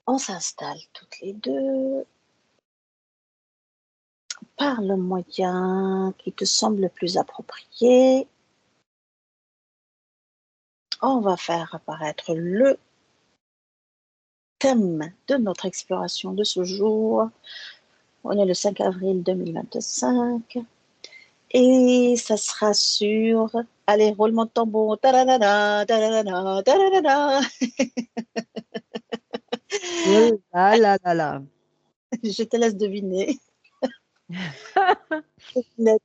On s'installe toutes les deux par le moyen qui te semble le plus approprié. On va faire apparaître le thème de notre exploration de ce jour. On est le 5 avril 2025 et ça sera sur... Allez, roulement de tambour. Ta-da-da-da, ta-da-da-da, ta-da-da-da. Oh là là là là. Je te laisse deviner. Devinette.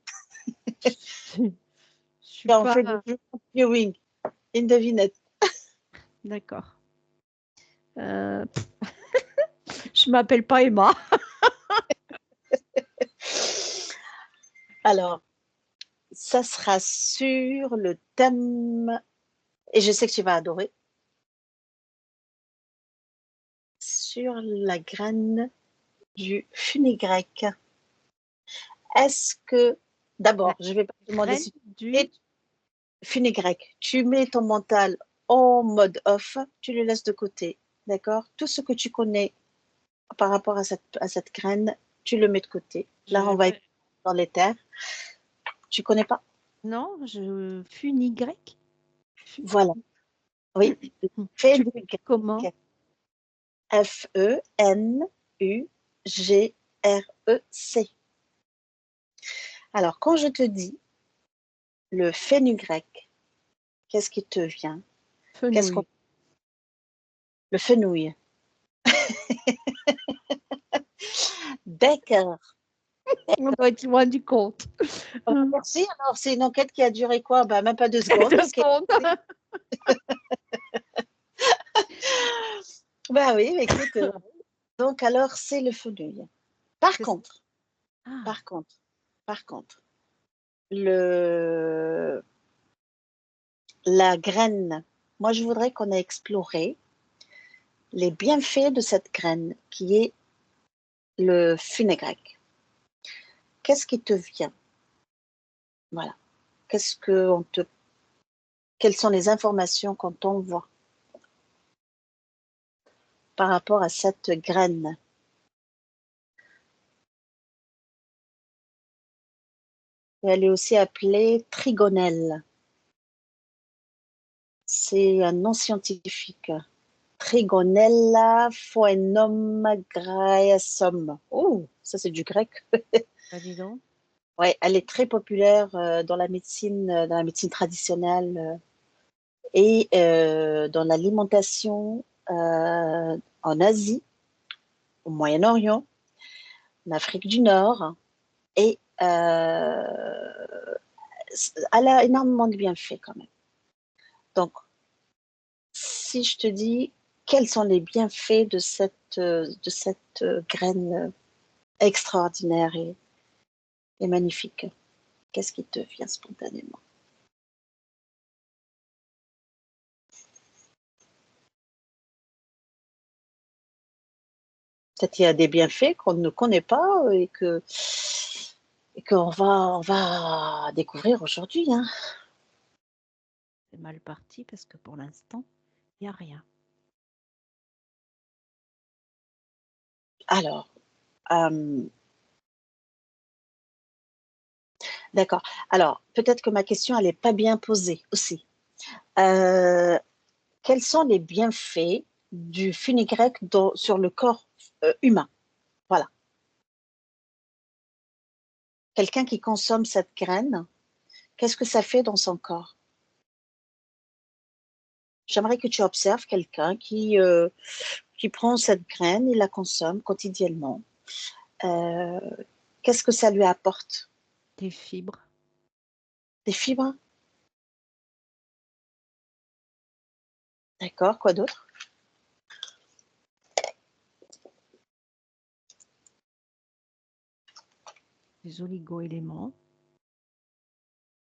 Je suis On pas fait du viewing. Une devinette. d'accord. Euh, je m'appelle pas Emma. Alors, ça sera sur le thème, et je sais que tu vas adorer, sur la graine du fenugrec. Est-ce que, La d'abord, je vais pas te demander graine si tu du... es fenugrec, tu mets ton mental en mode off, tu le laisses de côté, d'accord? Tout ce que tu connais par rapport à cette graine, tu le mets de côté. Là, on va être dans les terres. Tu connais pas? Non, je fenugrec. Voilà. Oui. Tu l'écris Fenugrec. comment? Fenugrec. Alors, quand je te dis le fenugrec, qu'est-ce qui te vient? Qu'est-ce qu'on... Fenouil. Le fenouil. D'accord. On doit être loin du compte. Merci. Alors, c'est une enquête qui a duré quoi? Ben, même pas 2 secondes. 2 secondes. Ben oui, mais écoute, donc alors, c'est le fenouil. Par Qu'est-ce- contre, Ah, par contre, par contre, le... la graine, moi, je voudrais qu'on ait exploré les bienfaits de cette graine qui est le fenugrec. Qu'est-ce qui te vient? Voilà. Qu'est-ce que on te... Quelles sont les informations qu'on t'envoie par rapport à cette graine? Et elle est aussi appelée trigonelle. C'est un nom scientifique. Trigonella phoenum graeasum. Oh, ça c'est du grec. bah dis donc. Ouais, elle est très populaire dans la médecine traditionnelle et dans l'alimentation en Asie, au Moyen-Orient, en Afrique du Nord. Et elle a énormément de bienfaits quand même. Donc, si je te dis quels sont les bienfaits de cette graine extraordinaire et magnifique, qu'est-ce qui te vient spontanément? Peut-être qu'il y a des bienfaits qu'on ne connaît pas et on va découvrir aujourd'hui, hein. C'est mal parti parce que pour l'instant, il n'y a rien. Alors, euh, d'accord. Alors, peut-être que ma question, elle n'est pas bien posée aussi. Euh, Quels sont les bienfaits du fenugrec sur le corps humain? Voilà. Quelqu'un qui consomme cette graine, qu'est-ce que ça fait dans son corps? J'aimerais que tu observes quelqu'un qui prend cette graine et la consomme quotidiennement. Euh, Qu'est-ce que ça lui apporte? Des fibres, Des fibres? D'accord, quoi d'autre? des oligo-éléments,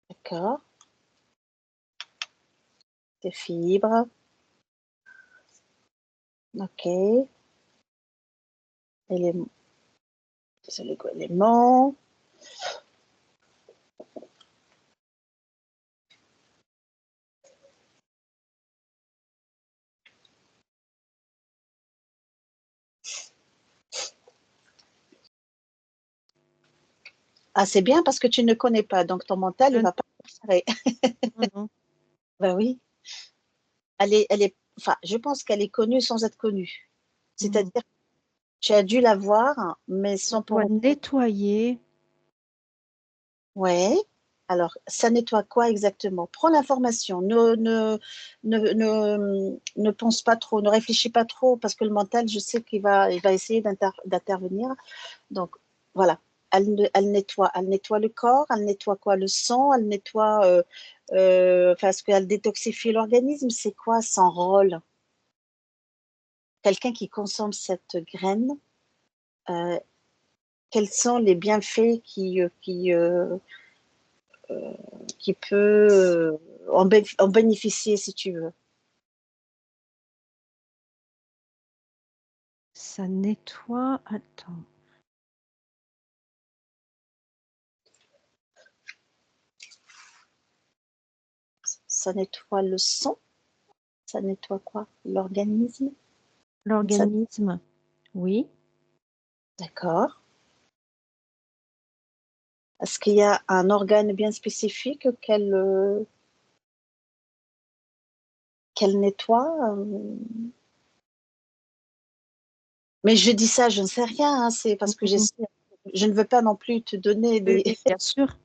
D'accord, des fibres. Ok, éléments, des éléments. Ah, c'est bien parce que tu ne connais pas, donc ton mental, il Je- va pas préférer. non. Ben oui, enfin, je pense qu'elle est connue sans être connue. Mm. C'est-à-dire, tu as dû la voir, mais Je sans pour dois autant. nettoyer. Ouais. Alors, ça nettoie quoi exactement? Prends l'information. Ne pense pas trop, ne réfléchis pas trop, parce que le mental, je sais il va essayer d'intervenir. Donc, voilà. Elle nettoie le corps, elle nettoie quoi? Le sang, elle nettoie, parce qu'elle détoxifie l'organisme. C'est quoi son rôle? Quelqu'un qui consomme cette graine, euh, quels sont les bienfaits qui peut en bénéficier si tu veux. Ça nettoie. Attends. Ça nettoie le sang, ça nettoie quoi? L'organisme, ça, L'organisme. Oui. d'accord. Est-ce qu'il y a un organe bien spécifique qu'elle nettoie? Mais je dis ça, je ne sais rien, hein, c'est parce que Mhm. je ne veux pas non plus te donner Oui, des, oui, bien sûr.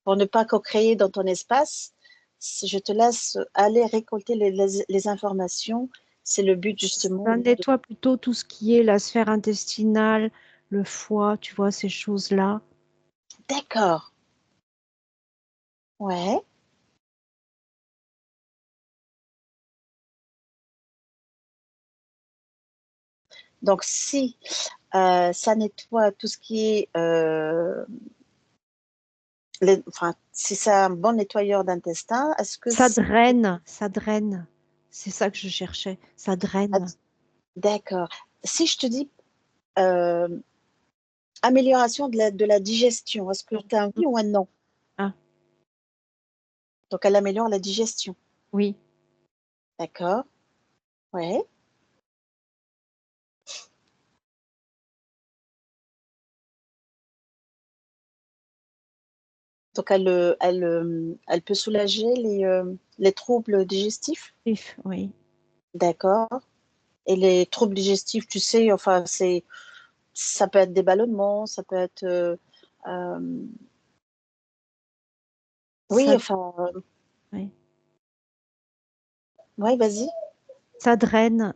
pour ne pas co-créer dans ton espace. Si je te laisse aller récolter les informations, c'est le but justement Ça nettoie plutôt tout ce qui est la sphère intestinale, le foie, tu vois, ces choses-là. D'accord, ouais. Donc si ça nettoie tout ce qui est, enfin, si c'est un bon nettoyeur d'intestin, est-ce que Ça c'est... draine, ça draine. C'est ça que je cherchais. Ça draine. D'accord. Si je te dis euh, amélioration de la digestion, est-ce que tu as un oui ou un non? Ah, Donc elle améliore la digestion. oui. D'accord, ouais. Donc elle peut soulager les troubles digestifs. Oui. D'accord. Et les troubles digestifs, tu sais, enfin, ça peut être des ballonnements, ça peut être... euh, oui, Ça, enfin, oui. oui, vas-y. Ça draine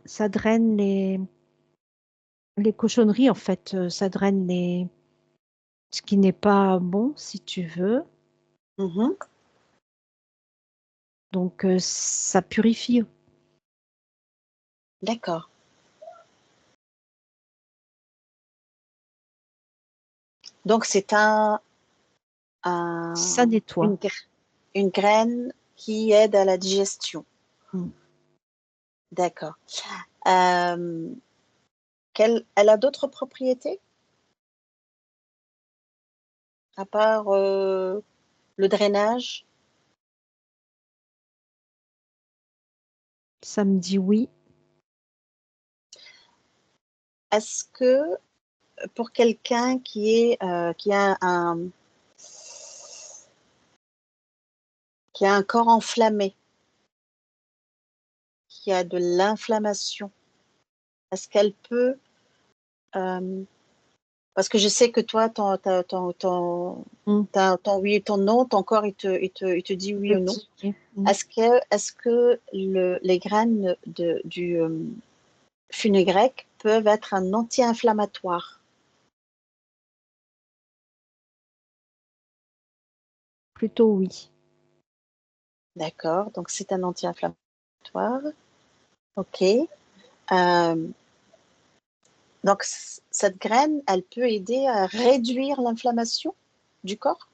les cochonneries, en fait. Ça draine ce qui n'est pas bon, si tu veux. Mhm. Donc, ça purifie. D'accord. Donc, c'est Ça un- nettoie. une graine qui aide à la digestion. Mm. D'accord. Euh, elle a d'autres propriétés à part le drainage? Ça me dit oui. Est-ce que pour quelqu'un qui a un corps enflammé, qui a de l'inflammation, est-ce qu'elle peut, euh, parce que je sais que toi, Mm. ton oui et ton non, ton corps, il te dit Je oui ou non. dis oui. Mm. Est-ce que les graines du fenugrec peuvent être un anti-inflammatoire? Plutôt oui. D'accord, donc c'est un anti-inflammatoire. OK. Euh, donc cette graine, elle peut aider à réduire l'inflammation du corps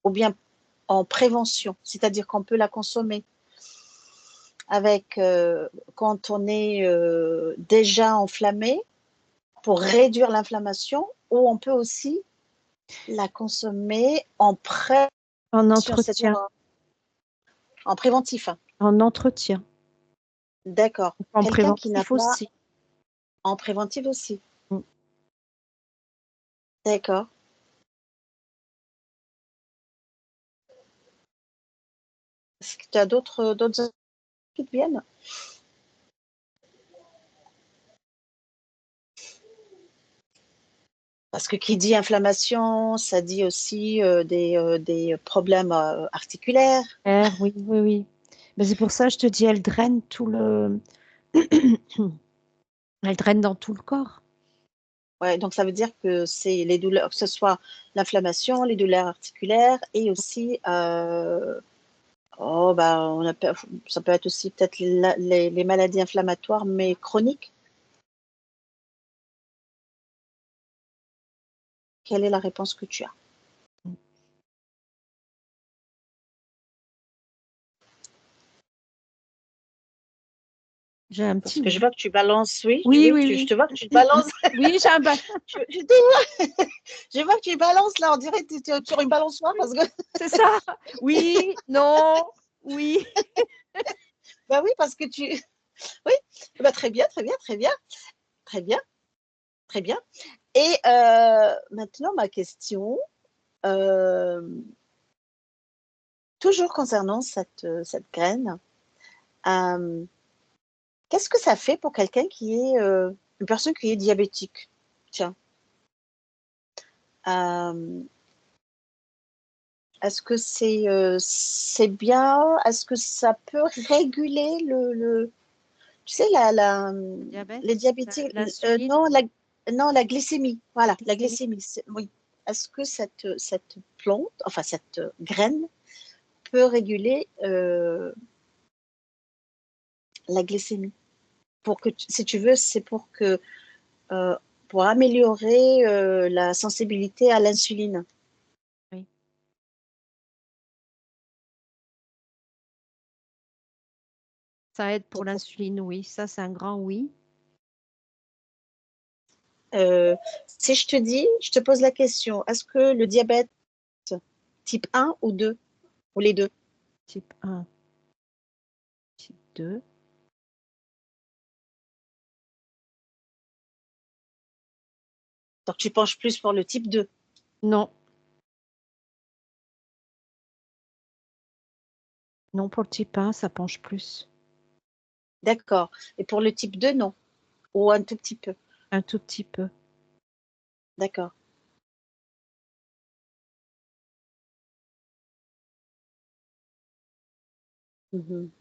ou bien en prévention, c'est-à-dire qu'on peut la consommer avec quand on est déjà enflammé pour réduire l'inflammation, ou on peut aussi la consommer en prévention, En c'est-à-dire entretien. en préventif, hein. En entretien. D'accord. En Quelqu'un qui n'a préventif pas aussi. en préventif aussi. Mm. D'accord. Est-ce que tu as d'autres qui te viennent? Parce que qui dit inflammation, ça dit aussi des problèmes articulaires. Oui, oui, oui. Mais c'est pour ça que je te dis, elle draine tout le... Elle draine dans tout le corps. Ouais, donc ça veut dire que c'est les douleurs, que ce soit l'inflammation, les douleurs articulaires et aussi, oh, bah, ça peut être aussi peut-être les maladies inflammatoires, mais chroniques. Quelle est la réponse que tu as? J'ai un Parce petit que je oui. vois que tu balances, oui, Oui, oui, je oui. te vois que tu balances, Oui, j'ai un bal. je vois que tu balances là, on dirait que tu es sur une balançoire parce que, C'est ça. Oui, non, oui. bah oui, parce que tu, oui, bah très bien, très bien, très bien, très bien, très bien. Et maintenant, ma question, euh, toujours concernant cette graine, euh, qu'est-ce que ça fait pour quelqu'un qui est, une personne qui est diabétique? Tiens, euh, est-ce que c'est bien? Est-ce que ça peut réguler tu sais, les Diabète, diabétiques, l'insuline, non, la glycémie, voilà, la glycémie. glycémie, oui. Est-ce que cette plante, enfin cette graine, peut réguler la glycémie? Si tu veux, c'est euh, pour améliorer la sensibilité à l'insuline. Oui. Ça aide pour Donc, l'insuline, oui. Ça, c'est un grand oui. euh, si je te pose la question, est-ce que le diabète type 1 ou 2, ou les deux? Type 1, type 2. Donc, tu penches plus pour le type 2. Non, non, pour le type 1, ça penche plus. D'accord. Et pour le type 2, non. Ou un tout petit peu. Un tout petit peu. D'accord. Mhm.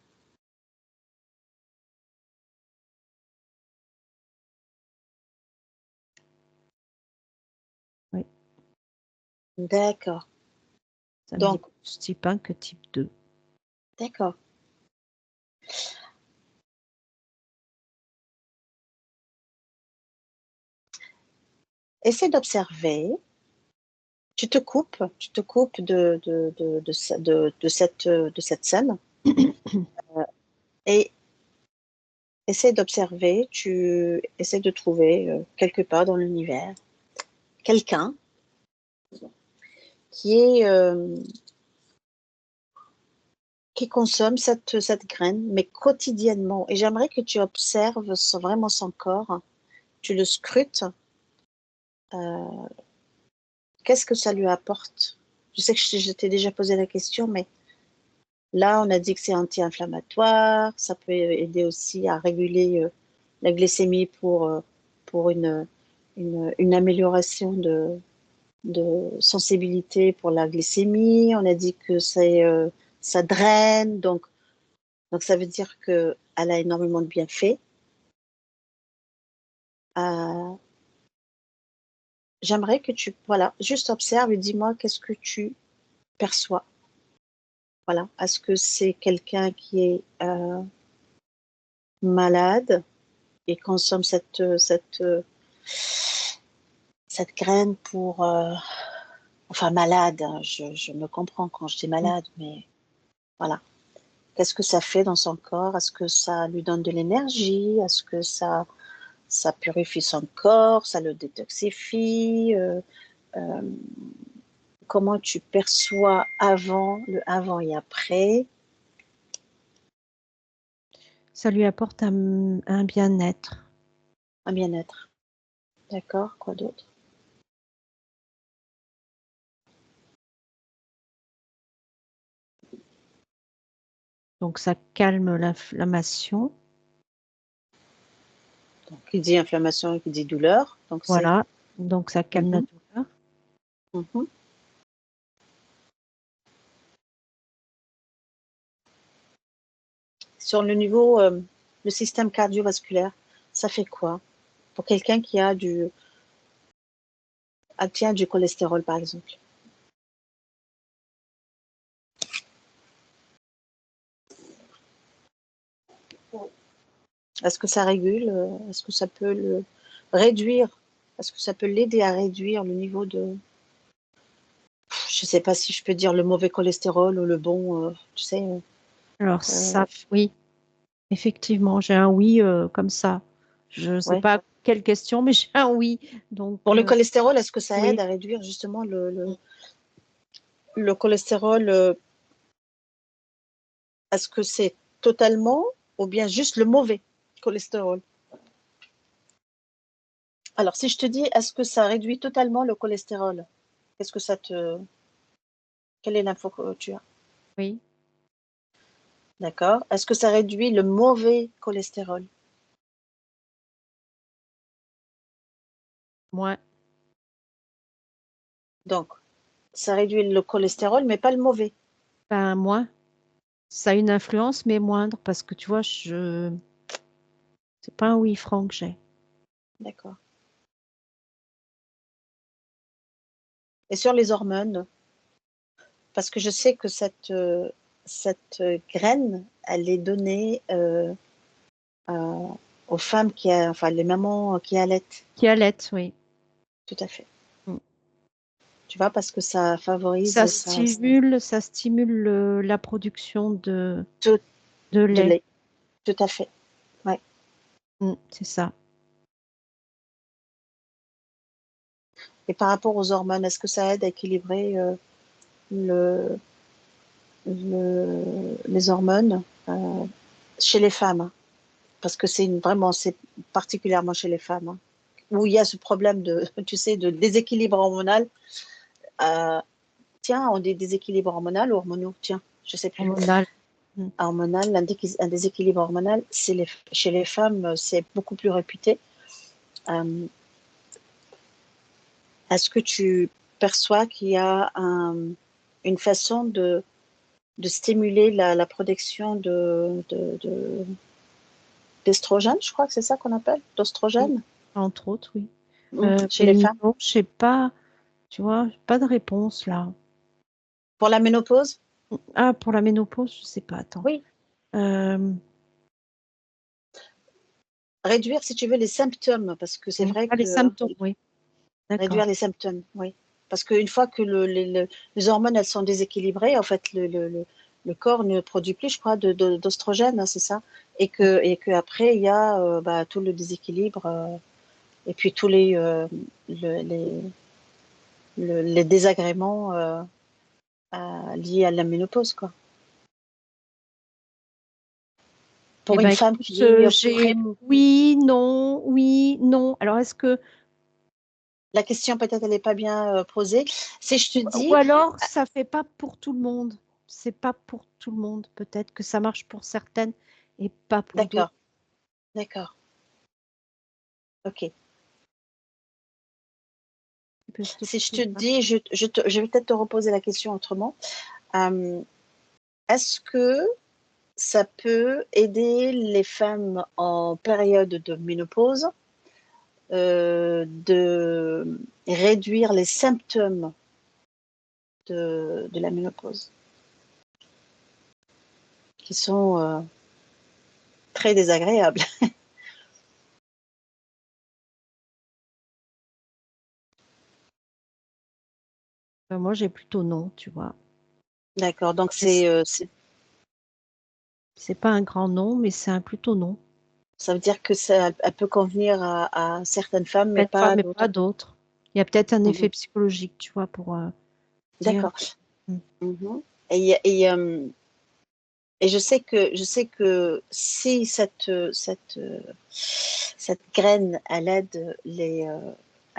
Oui, D'accord. ça me dit Donc, plus type 1 que type 2. d'accord. Essaie d'observer. Tu te coupes de cette scène et essaie d'observer. Tu essaies de trouver quelque part dans l'univers quelqu'un qui est qui consomme cette graine, mais quotidiennement. Et j'aimerais que tu observes vraiment son corps, tu le scrutes. euh, Qu'est-ce que ça lui apporte? Je sais que je t'ai déjà posé la question, mais là, on a dit que c'est anti-inflammatoire. Ça peut aider aussi à réguler la glycémie pour une amélioration de sensibilité pour la glycémie. On a dit que ça draine, donc ça veut dire qu'elle a énormément de bienfaits. Euh, J'aimerais que voilà, juste observe et dis-moi qu'est-ce que tu perçois. Voilà. Est-ce que c'est quelqu'un qui est malade et consomme cette graine pour... enfin, malade, hein, je me comprends quand je dis Mm. malade, mais voilà. Qu'est-ce que ça fait dans son corps? Est-ce que ça lui donne de l'énergie? Est-ce que ça purifie son corps? Ça le détoxifie? Euh, Comment tu perçois le avant et après? Ça lui apporte un bien-être. Un bien-être. D'accord, quoi d'autre? Donc, ça calme l'inflammation. Donc, qui dit inflammation, qui dit douleur. Donc, c'est... Voilà. Donc, ça calme la douleur. Mhm. Sur le niveau, le système cardiovasculaire, ça fait quoi pour quelqu'un qui a tient du cholestérol, par exemple? Est-ce que ça régule? Est-ce que ça peut le réduire? Est-ce que ça peut l'aider à réduire le niveau de... Je ne sais pas si je peux dire le mauvais cholestérol ou le bon, tu sais. Alors, ça, oui, effectivement, j'ai un oui comme ça. Je ne sais Ouais. pas quelle question, mais j'ai un oui. Donc, Pour le cholestérol, est-ce que ça aide oui, à réduire justement le cholestérol? Est-ce que c'est totalement ou bien juste le mauvais cholestérol? Alors, si je te dis, est-ce que ça réduit totalement le cholestérol? Qu'est-ce que ça te... Quelle est l'info que tu as? oui, D'accord. Est-ce que ça réduit le mauvais cholestérol? moi, Donc, ça réduit le cholestérol, mais pas le mauvais. ben, moi, ça a une influence, mais moindre, parce que tu vois, c'est pas un oui franc que j'ai. D'accord. Et sur les hormones, parce que je sais que cette graine, elle est donnée aux femmes enfin, les mamans qui allaitent. Qui allait, oui. Tout à fait. Mm. Tu vois, parce que ça favorise Ça stimule la production tout de de lait. lait. Tout à fait. Ouais. C'est ça. Et par rapport aux hormones, est-ce que ça aide à équilibrer le, les hormones chez les femmes? Parce que c'est particulièrement chez les femmes, hein, où il y a ce problème de, tu sais, de déséquilibre hormonal. Euh, tiens, on dit déséquilibre hormonal ou hormonaux? Tiens, je sais plus. Hormonal. Mm. Hormonal, un déséquilibre hormonal, chez les femmes, c'est beaucoup plus réputé. Euh, Est-ce que tu perçois qu'il y a une façon de stimuler la production d'estrogène, je crois que c'est ça qu'on appelle, Oui, d'ostrogène, entre autres, oui. chez Mais les femmes? non, je sais pas, tu vois, pas de réponse là. Pour la ménopause? Ah, pour la ménopause, je sais pas, attends. Oui. Euh, Réduire, si tu veux, les symptômes, parce que c'est vrai les que symptômes, oui, d'accord. réduire les symptômes, oui. Parce qu'une fois que les hormones elles sont déséquilibrées, en fait, le corps ne produit plus, je crois, d'ostrogène, hein, c'est ça. Et que après, il y a tout le déséquilibre et puis tous le- les, les désagréments liés à la ménopause, quoi. Eh Pour ben, une femme écoute, qui est j'ai oui, non, oui, non. Alors, est-ce que la question peut-être elle n'est pas bien posée. Si je te ou dis, alors ça fait pas pour tout le monde. C'est pas pour tout le monde. Peut-être que ça marche pour certaines et pas pour d'autres. d'accord, d'accord, ok. Tu peux te Si je te poser ça. dis, je vais peut-être te reposer la question autrement. Euh, Est-ce que ça peut aider les femmes en période de ménopause de réduire les symptômes de la ménopause, qui sont très désagréables? Moi, j'ai plutôt non, tu vois. D'accord, donc Mais c'est pas un grand non, mais c'est un plutôt non. ça veut dire que ça elle peut convenir à certaines femmes, mais Certaines pas fois, à mais d'autres. pas d'autres. Il y a peut-être un effet Mhm. psychologique, tu vois, pour dire. D'accord. Mhm. Et je sais que si cette graine, elle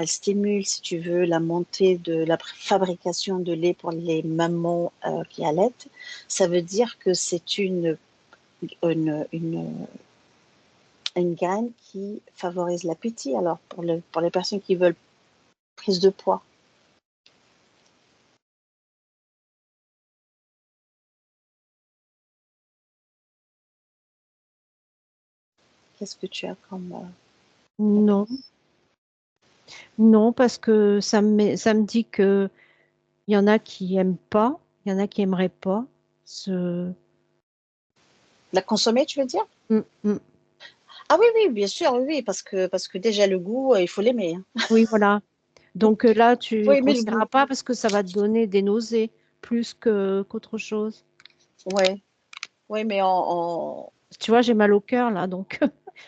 stimule, si tu veux, la montée de la fabrication de lait pour les mamans qui allaitent, ça veut dire que c'est une une graine qui favorise l'appétit, alors pour les personnes qui veulent prise de poids. Qu'est-ce que tu as comme... Non, non, parce que ça me dit que il y en a qui aiment pas, il y en a qui aimeraient pas ce. La consommer, tu veux dire? Mm, mm. Ah oui, oui, bien sûr, oui, oui, parce que déjà le goût, il faut l'aimer, hein. Oui, voilà. Donc là, Il faut tu aimer le conseilleras goût. pas parce que ça va te donner des nausées plus que qu'autre chose. Ouais, ouais, mais Tu vois, j'ai mal au cœur là, donc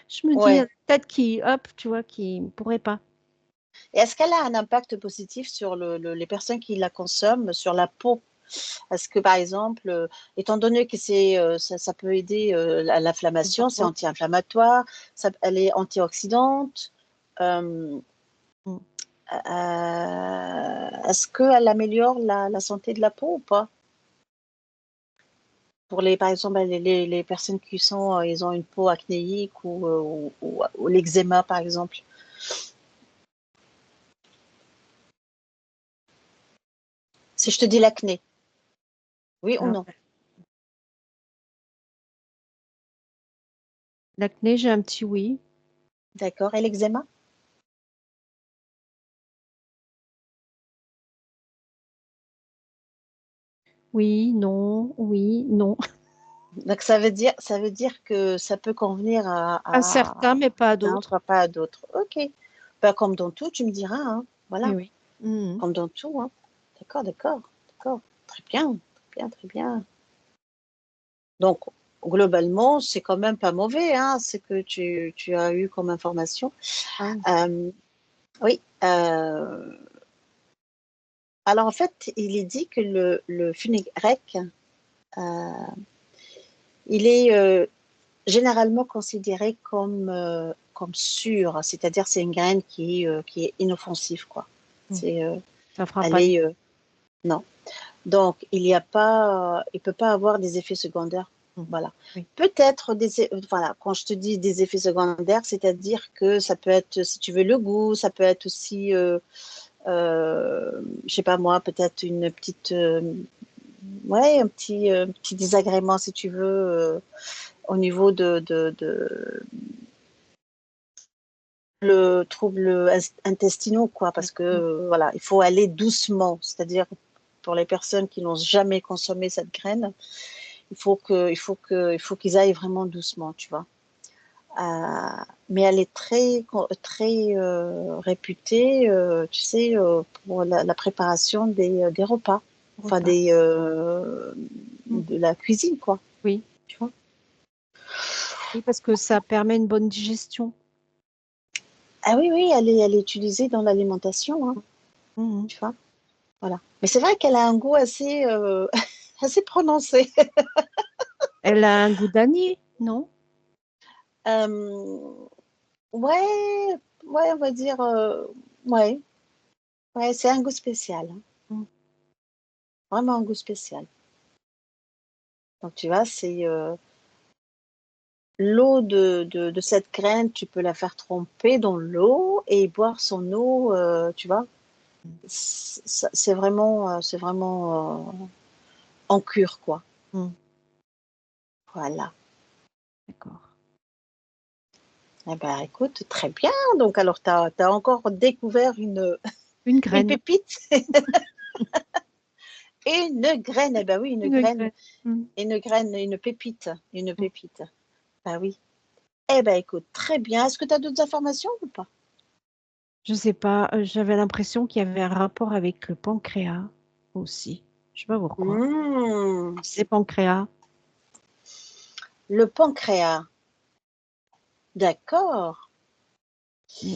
je me dis ouais. peut-être qui, hop, tu vois, qui pourrait pas. Et est-ce qu'elle a un impact positif sur les personnes qui la consomment, sur la peau? Est-ce que, par exemple, étant donné que ça peut aider l'inflammation, c'est anti-inflammatoire, elle est antioxydante, euh, Mm. est-ce qu'elle améliore la santé de la peau ou pas? Pour par exemple, les personnes qui ils ont une peau acnéique ou l'eczéma, par exemple. Si je te dis l'acné, oui ou Alors, non? l'acné, j'ai un petit oui. D'accord. Et l'eczéma? Oui, non, oui, non. Donc ça veut dire que ça peut convenir À certains, mais pas à hein, d'autres. pas à d'autres. Ok. Bah, comme dans tout, tu me diras, hein. Oui, Voilà. oui. Mhm. Comme dans tout, hein. D'accord, d'accord, d'accord. Très bien, très bien, très bien. Donc, globalement, c'est quand même pas mauvais, hein, ce que tu as eu comme information. Ah oui. Euh, oui. Alors, en fait, il est dit que le fenugrec, euh, il est généralement considéré comme sûr, c'est-à-dire c'est une graine qui est inoffensive, quoi. Mm. C'est, Ça fera elle pas de est, non. Donc, il peut pas avoir des effets secondaires. Mhm. Voilà. Oui. Peut-être voilà, quand je te dis des effets secondaires, c'est-à-dire que ça peut être, si tu veux, le goût, ça peut être aussi, je sais pas moi, peut-être une petite, ouais, petit désagrément, si tu veux, au niveau le trouble intestinaux, quoi, Mm. parce que Mm. voilà, il faut aller doucement, c'est-à-dire pour les personnes qui n'ont jamais consommé cette graine, il faut qu'ils aillent vraiment doucement, tu vois. Mais elle est très réputée, tu sais, pour la préparation des repas, enfin Repas. Mm. de la cuisine, quoi, Oui. tu vois. Oui, parce que ça permet une bonne digestion. Ah oui, oui, elle est utilisée dans l'alimentation, hein, Mhm. tu vois. Voilà. Mais c'est vrai qu'elle a un goût assez, assez prononcé. Elle a un goût d'anis, non? Euh, ouais, ouais, on va dire, ouais, ouais, c'est un goût spécial, hein. Mm. Vraiment un goût spécial. Donc tu vois, c'est l'eau de cette graine, tu peux la faire tremper dans l'eau et boire son eau, tu vois. C'est vraiment en cure, quoi. Mm. Voilà. D'accord. Eh ben, écoute, très bien. Donc, alors, tu as encore découvert Une une graine. pépite. Une graine. Eh ben oui, Une graine. Mm. une pépite. Une pépite. Ben oui. Eh ben, écoute, très bien. Est-ce que tu as d'autres informations ou pas? Je sais pas, j'avais l'impression qu'il y avait un rapport avec le pancréas aussi. Je sais pas pourquoi. Hmm, C'est pancréas. le pancréas. D'accord. Mm.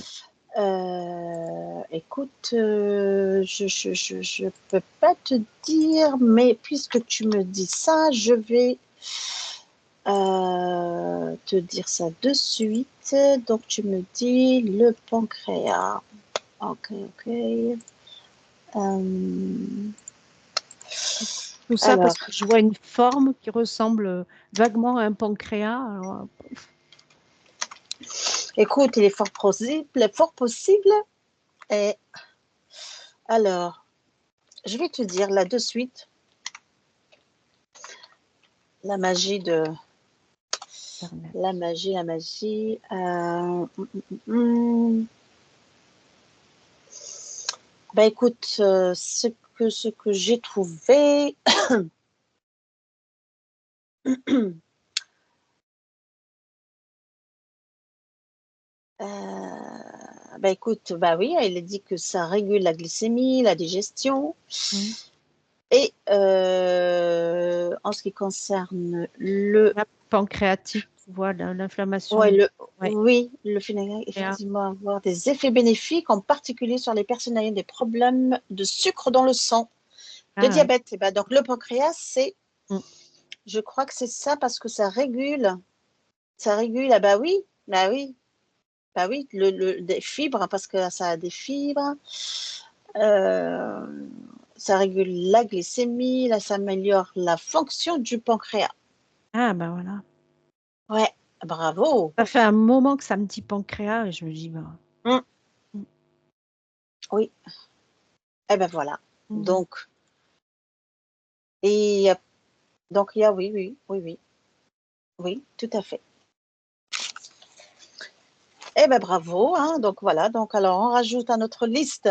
Écoute, je peux pas te dire, mais puisque tu me dis ça, je vais te dire ça de suite. Donc, tu me dis le pancréas. Ok, ok. Euh, Tout ça Alors, parce que je vois une forme qui ressemble vaguement à un pancréas. Alors, écoute, il est fort possible. Et alors, je vais te dire là de suite la magie de Internet. la magie. Hmm. Bah écoute, ce que j'ai trouvé, bah écoute, bah oui, il a dit que ça régule la glycémie, la digestion. Mm. Et en ce qui concerne La pancréatite, tu vois, l'inflammation ouais, du. Ouais. oui, le fenugrec, Et, effectivement, avoir des effets bénéfiques, en particulier sur les personnes ayant des problèmes de sucre dans le sang, de ah ouais. diabète. Et ben, donc, le pancréas, Mm. je crois que c'est ça parce que ça régule, bah oui, bah oui, des fibres, parce que ça a des fibres. Euh, Ça régule la glycémie, là, ça améliore la fonction du pancréas. Ah ben voilà. Ouais, bravo. Ça fait un moment que ça me dit pancréas et je me dis, bah, Mm, mm, oui, et ben voilà. mm. Donc, et donc il y a oui, tout à fait. Eh ben bravo, hein. Donc voilà, donc alors on rajoute à notre liste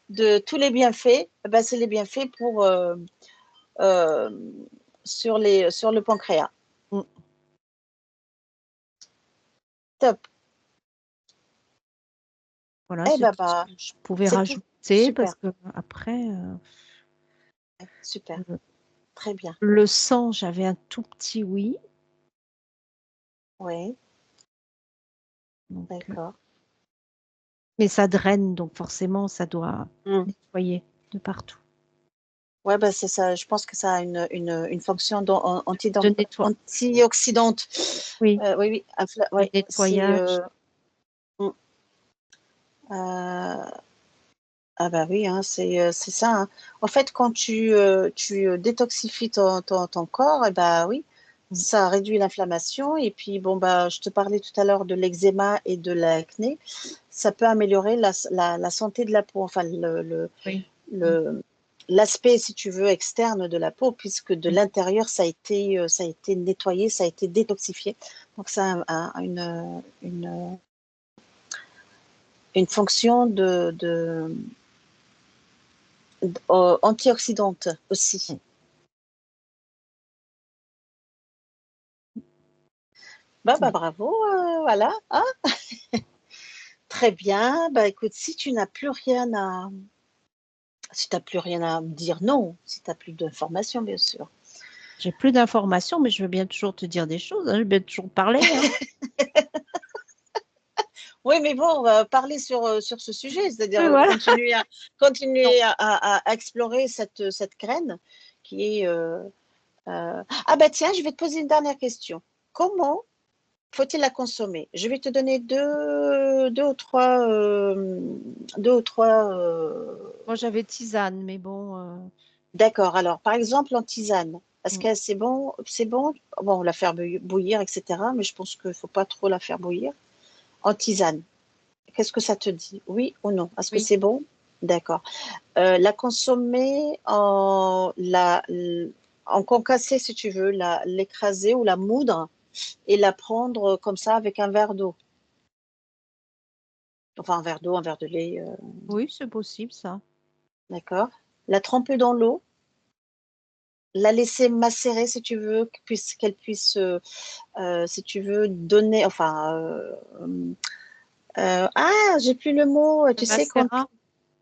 de tous les bienfaits, eh ben, c'est les bienfaits pour euh, sur le pancréas. Mm. Top. Voilà, Eh c'est ben tout ce bah, que je pouvais c'est tout. rajouter parce Super, que après, super, le, très bien. le sang, j'avais un tout petit oui. Oui, Donc, d'accord. mais ça draine, donc forcément, ça doit Mm. nettoyer de partout. Ouais, bah c'est ça. Je pense que ça a une fonction De nettoie. antioxydante. Oui, Oui, oui, de ouais, c'est nettoyage. mm, euh, ah bah oui, hein, c'est ça, hein. En fait, quand tu détoxifies ton corps, et bah oui, Mm. ça réduit l'inflammation. Et puis bon bah, je te parlais tout à l'heure de l'eczéma et de l'acné. Ça peut améliorer la santé de la peau, enfin Oui. Mm. le l'aspect, si tu veux, externe de la peau, puisque de Mm. l'intérieur, ça a été nettoyé, ça a été détoxifié. Donc ça a une fonction antioxydante aussi. Mm. Bah Oui. bravo, voilà. Ah, très bien. Bah écoute, si t'as plus rien à me dire, non. Si t'as plus d'informations, bien sûr. J'ai plus d'informations, mais je veux bien toujours te dire des choses, hein, je veux bien toujours parler, hein. Oui, mais bon, on va parler sur ce sujet, c'est-à-dire Oui, voilà. Non. continuer à explorer cette graine qui est. Ah bah tiens, je vais te poser une dernière question. Comment faut-il la consommer? Je vais te donner deux ou trois Moi, j'avais tisane, mais bon. d'accord. Alors, par exemple, en tisane, est-ce Mm. que c'est bon, bon, la faire bouillir, etc. Mais je pense qu'il ne faut pas trop la faire bouillir. En tisane, qu'est-ce que ça te dit? Oui ou non? Est-ce que Oui. c'est bon? D'accord. La consommer en concassé, si tu veux, l'écraser ou la moudre et la prendre comme ça avec un verre d'eau. Enfin, un verre d'eau, un verre de lait, Oui, c'est possible, ça. d'accord. La tremper dans l'eau, la laisser macérer si tu veux, qu'elle puisse si tu veux, donner, enfin, j'ai plus le mot, Un tu sais, macérat.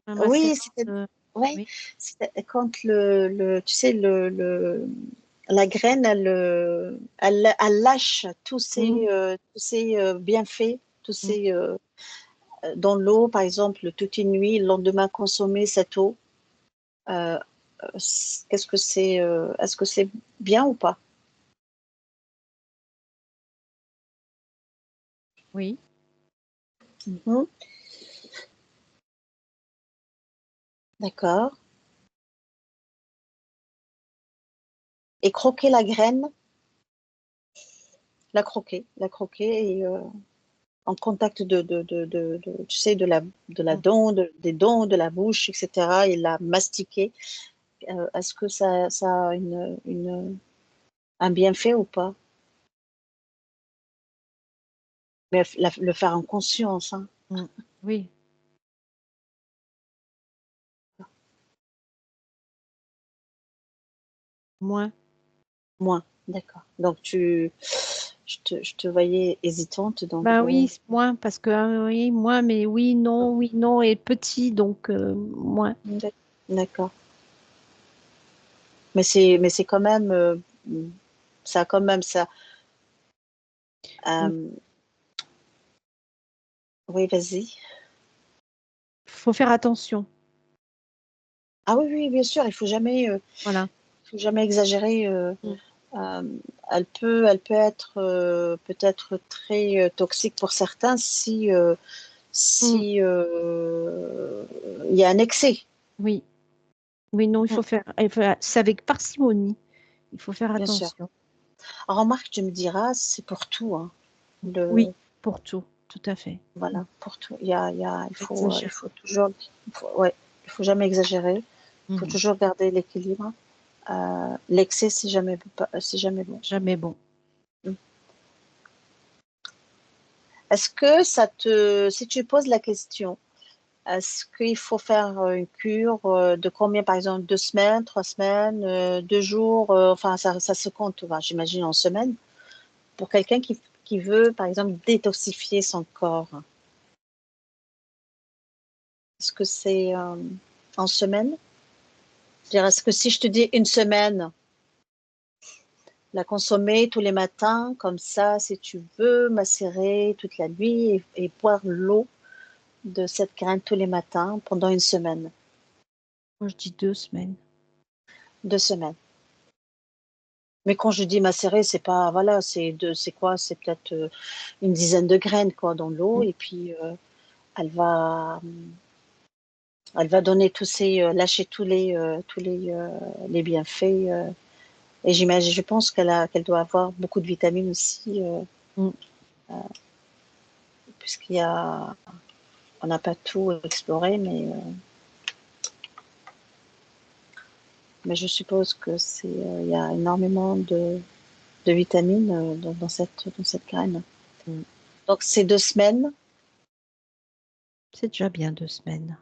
Un oui, macérat de. ouais, Oui. quand tu sais, la graine, elle lâche Mm. tous ces bienfaits, Mm. dans l'eau, par exemple, toute une nuit, le lendemain, consommer cette eau, euh, qu'est-ce que est-ce que c'est bien ou pas? Oui. Mhm. D'accord. et croquer la graine, la croquer et en contact tu sais, de la dent, des dents, de la bouche, etc. et la mastiquer. Est-ce que ça a un bienfait ou pas? Mais le faire en conscience, hein. Oui, moins. Moins, d'accord. Donc je te voyais hésitante, donc Bah oui, moins, parce que oui, moins, mais oui, non, et petit, donc moins. d'accord. Mais c'est quand même, ça a quand même ça. Il euh, oui, vas-y. faut faire attention. Ah oui, oui, bien sûr, Voilà. faut jamais exagérer. Mm. Euh, elle peut être peut-être très toxique pour certains Mm. si il y a un excès. Oui, oui, non, Mm, c'est avec parcimonie. Il faut faire bien sûr. attention. Remarque, tu me diras, c'est pour tout, hein. Oui, pour tout, tout à fait. Voilà, pour tout. Il Exagérer. faut toujours, ouais, il faut jamais exagérer. Il faut Mhm. toujours garder l'équilibre. L'excès, c'est jamais bon. Jamais bon. Mm. Est-ce que si tu poses la question, est-ce qu'il faut faire une cure de combien, par exemple, 2 semaines, 3 semaines, 2 jours, enfin, ça se compte, enfin, j'imagine, en semaines, pour quelqu'un qui veut, par exemple, détoxifier son corps. Est-ce que c'est en semaine? C'est-à-dire, est-ce que si je te dis une semaine, la consommer tous les matins, comme ça, si tu veux, macérer toute la nuit et boire l'eau de cette graine tous les matins pendant une semaine, Moi, je dis 2 semaines. 2 semaines. Mais quand je dis macérer, c'est pas, voilà, c'est quoi? C'est peut-être une dizaine de graines, quoi, dans l'eau, Mm. et puis elle va, elle va donner lâcher les bienfaits. Et j'imagine, je pense qu'elle doit avoir beaucoup de vitamines aussi, Mm. puisqu'il y a, on n'a pas tout exploré, mais je suppose que il y a énormément de vitamines dans cette graine. Mm. Donc c'est 2 semaines, C'est déjà bien 2 semaines.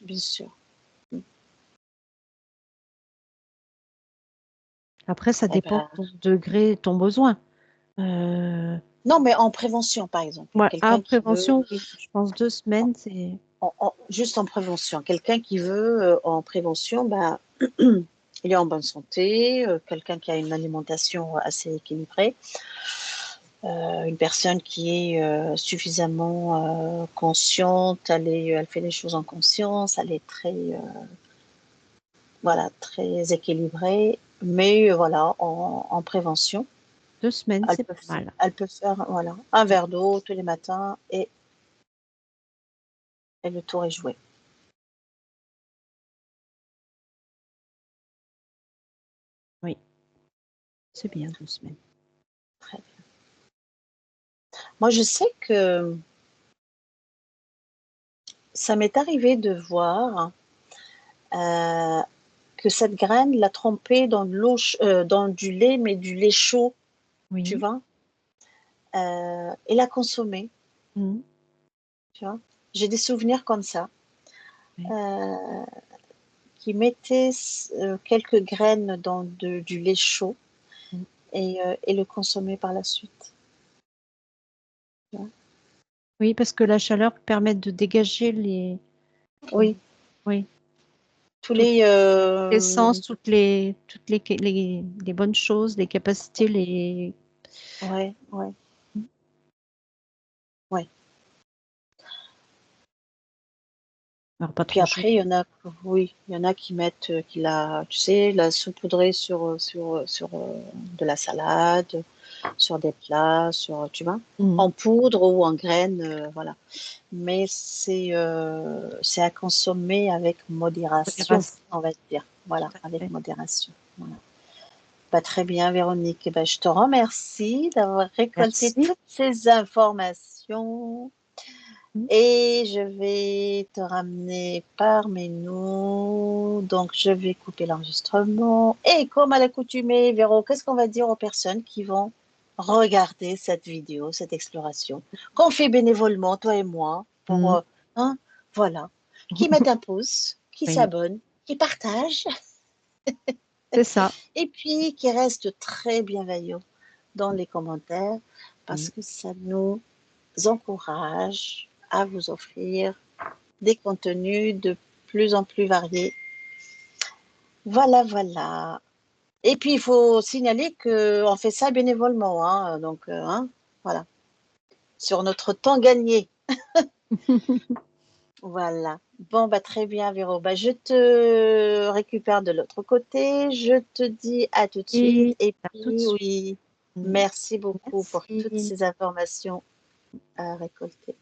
bien sûr. Après, ça Eh dépend de ben, ton degré, ton besoin. Euh, non, mais en prévention, par exemple, ouais, à quelqu'un qui veut, prévention, oui. Je pense 2 semaines, c'est. juste en prévention, quelqu'un qui veut en prévention, ben, il est en bonne santé, quelqu'un qui a une alimentation assez équilibrée, une personne qui est suffisamment consciente, elle fait les choses en conscience, elle est voilà, très équilibrée, mais voilà, en prévention, 2 semaines, c'est pas mal. elle peut faire voilà, un verre d'eau tous les matins et le tour est joué. Oui, c'est bien 2 semaines. Très bien. Moi, je sais que ça m'est arrivé de voir euh, que cette graine l'a trempée dans dans du lait, mais du lait chaud, tu Oui. vois, et la consommer, Mm. tu vois. J'ai des souvenirs comme ça, Oui. euh, qui mettaient quelques graines dans du lait chaud Mm. et le consommer par la suite. Tu vois. Oui, parce que la chaleur permet de dégager les. Oui, Oui, tous toutes les... les sens, les bonnes choses, les capacités, les. ouais, ouais, ouais. Alors, pas Puis trop chaud. après, oui, il y en a qui mettent, tu sais, la saupoudrer sur de la salade, sur des plats, tu vois, Mm. en poudre ou en graines, voilà. Mais c'est à consommer avec modération, Modération, on va dire. tout Voilà, à avec fait. modération. Voilà. Bah, très bien, Véronique. Eh ben, je te remercie d'avoir récolté Merci. toutes ces informations. Mm. Et je vais te ramener par menu. Donc, je vais couper l'enregistrement. Et comme à l'accoutumée, Véro, qu'est-ce qu'on va dire aux personnes qui vont regarder cette vidéo, cette exploration, qu'on fait bénévolement, toi et moi, pour, Mm. hein, voilà, qui mettent un pouce, qui Oui, s'abonnent, qui partagent, c'est ça. et puis qui restent très bienveillants dans les commentaires, Mm. parce que ça nous encourage à vous offrir des contenus de plus en plus variés. Voilà, voilà. Et puis, il faut signaler qu'on fait ça bénévolement, hein, donc, hein, voilà, sur notre temps gagné. Voilà. Bon, bah, très bien, Véro. Bah, je te récupère de l'autre côté. Je te dis à tout de suite. Et Et à tout de puis, suite. oui, Mm. merci beaucoup pour toutes Merci. ces informations à récolter.